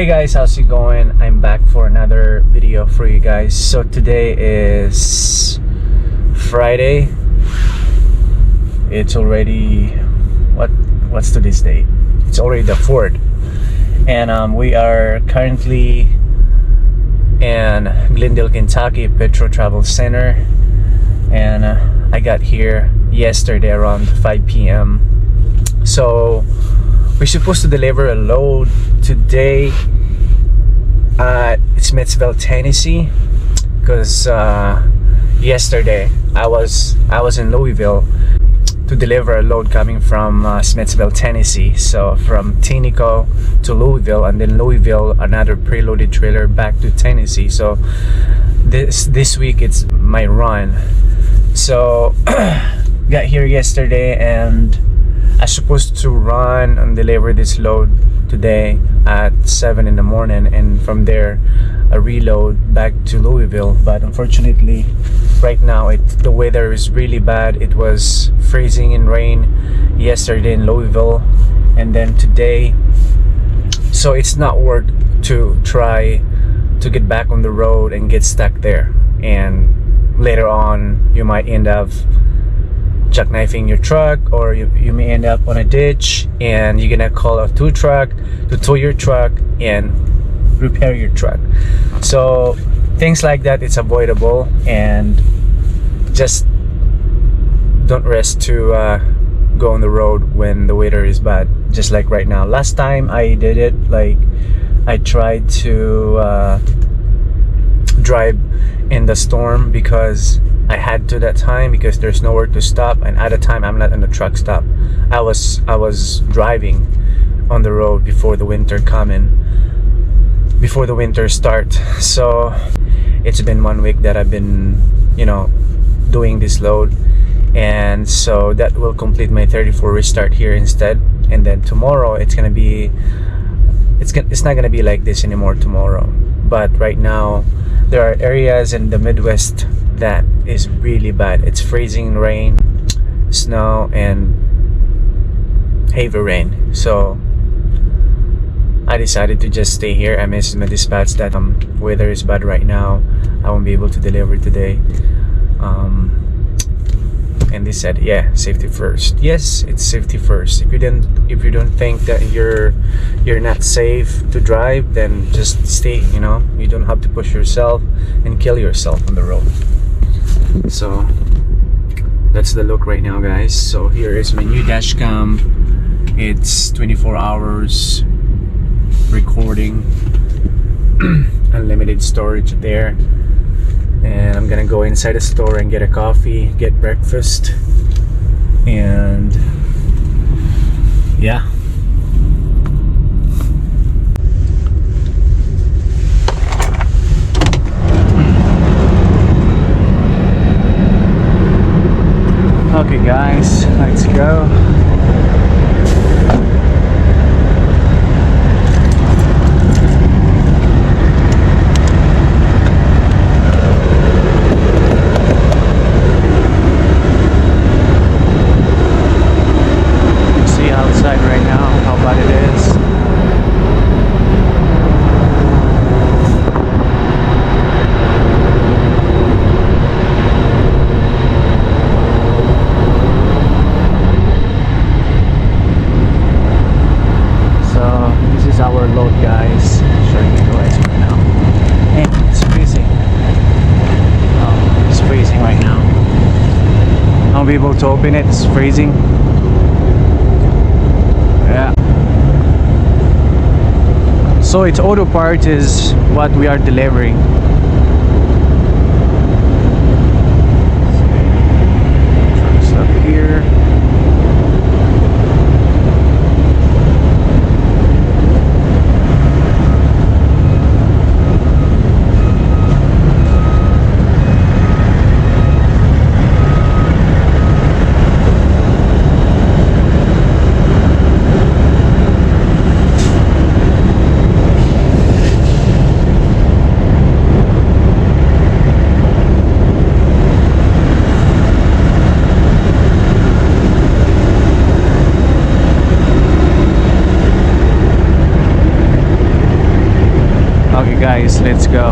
Hey guys, how's it going? I'm back for another video for you guys. So today is Friday. It's already what's today's date? It's already the 4th, and we are currently in Glendale, Kentucky, Petro Travel Center, and I got here yesterday around 5 p.m. So we're supposed to deliver a load today at Smithsville, Tennessee, because yesterday I was in Louisville to deliver a load coming from Smithsville, Tennessee. So from Tinico to Louisville, and then Louisville another preloaded trailer back to Tennessee. So this week it's my run. So got here yesterday, and I'm supposed to run and deliver this load today at 7 in the morning, and from there a reload back to Louisville. But unfortunately right now the weather is really bad. It was freezing and rain yesterday in Louisville, and then today, so it's not worth to try to get back on the road and get stuck there, and later on you might end up jackknifing your truck, or you may end up on a ditch and you're gonna call a tow truck to tow your truck and repair your truck. So things like that, it's avoidable, and just don't risk to go on the road when the weather is bad, just like right now. Last time I did it, like I tried to drive in the storm because I had to that time, because there's nowhere to stop, and at the time I'm not in the truck stop. I was driving on the road before the winter start. So it's been 1 week that I've been doing this load, and so that will complete my 34 restart here instead. And then tomorrow it's not gonna be like this anymore tomorrow. But right now there are areas in the Midwest that is really bad. It's freezing rain, snow, and heavy rain. So I decided to just stay here. I messaged my dispatch that weather is bad right now, I won't be able to deliver today, and they said, yeah, safety first. Yes, it's safety first. If you don't think that you're not safe to drive, then just stay. You don't have to push yourself and kill yourself on the road. So that's the look right now, guys. So here is my new dash cam. It's 24 hours recording, unlimited storage there. And I'm gonna go inside the store and get a coffee, get breakfast, and yeah. Okay guys, let's go. See outside right now how bad it is. Our load, guys, showing you guys right now, and it's freezing. It's freezing right now. I won't be able to open it. It's freezing. Yeah. So it's auto part is what we are delivering. Trucks up here. guys, let's go.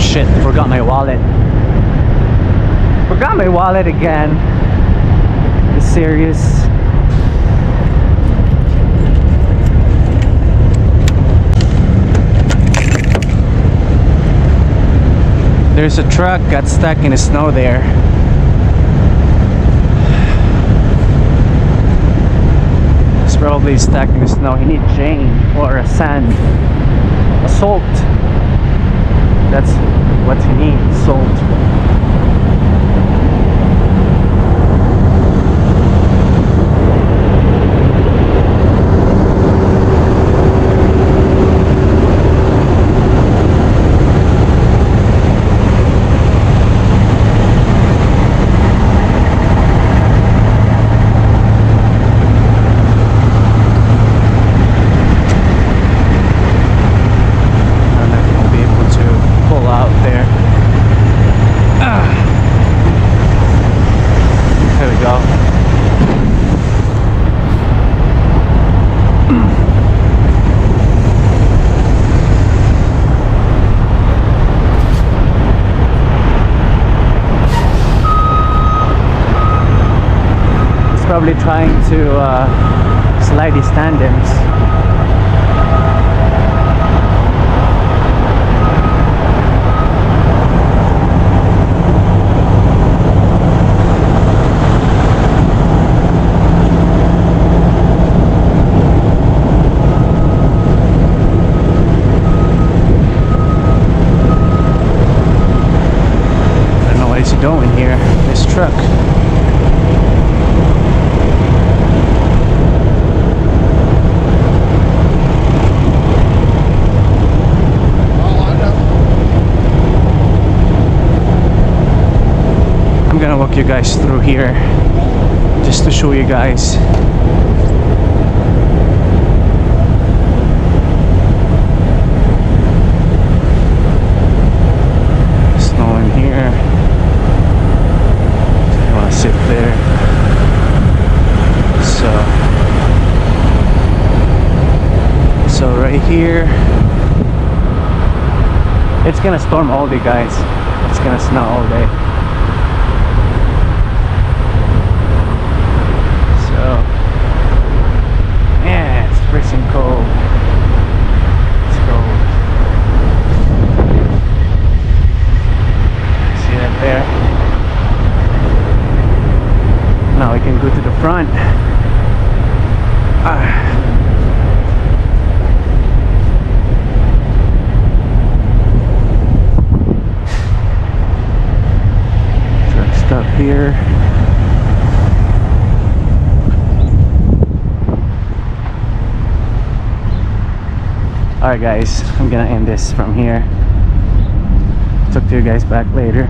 Shit, forgot my wallet. Forgot my wallet again. It's serious. There's a truck got stuck in the snow there. It's probably stuck in the snow. He needs chain or a sand, a salt. That's what he needs, salt. Probably trying to slide his tandems. I don't know what he's doing here, this truck. I'm gonna walk you guys through here just to show you guys. Snow in here. You wanna sit there. So right here, it's gonna storm all day, guys. It's gonna snow all day. Freezing cold. It's cold. See that there? Now we can go to the front. Truck stop here. Alright guys, I'm gonna end this from here. Talk to you guys back later.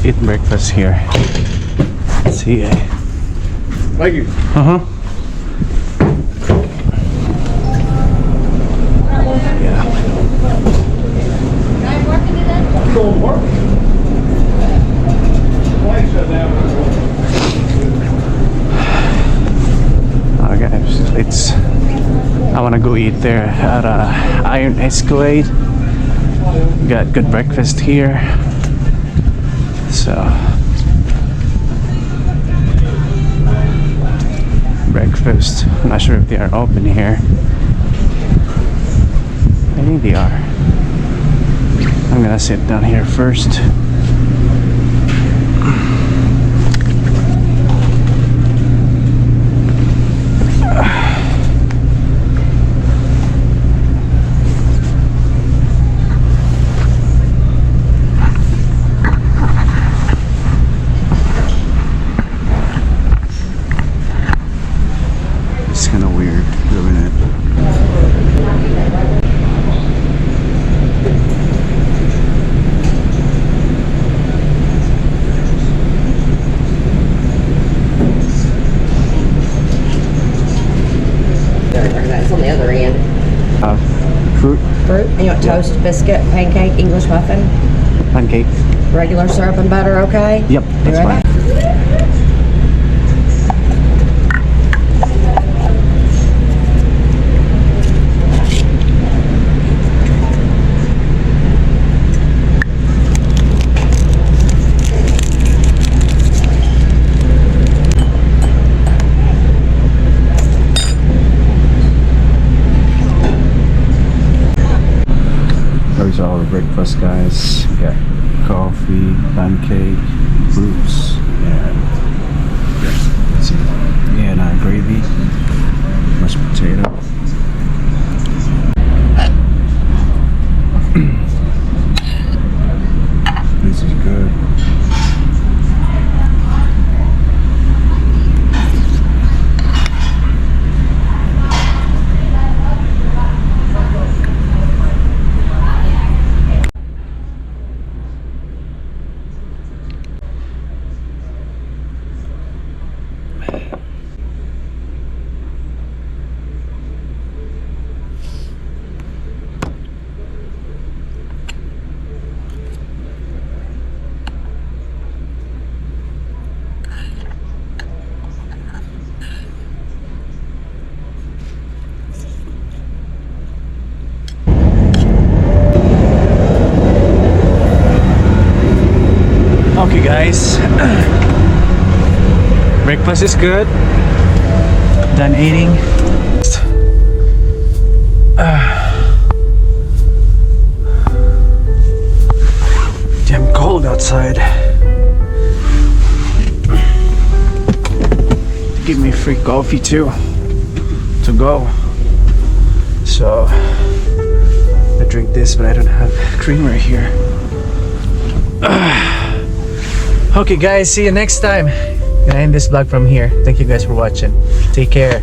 Eat breakfast here. See ya. Thank you. Yeah. Okay, let's. I wanna go eat there at Iron Escalade. Got good breakfast here. So breakfast. I'm not sure if they are open here. I think they are. I'm gonna sit down here first. It's kind of weird. the other end. Fruit, Fruit. You want toast, biscuit, pancake, English muffin, pancake. regular syrup and butter, okay? Yep, Be that's right fine. back. Those are our breakfast, guys. We got coffee, pancake, fruits, and let's see, and gravy, mashed potato. This is good. Okay, guys. Breakfast is good. Done eating. Damn cold outside. Give me free coffee too to go. So I drink this, but I don't have creamer here. Okay guys, see you next time. Gonna end this vlog from here. Thank you guys for watching. Take care.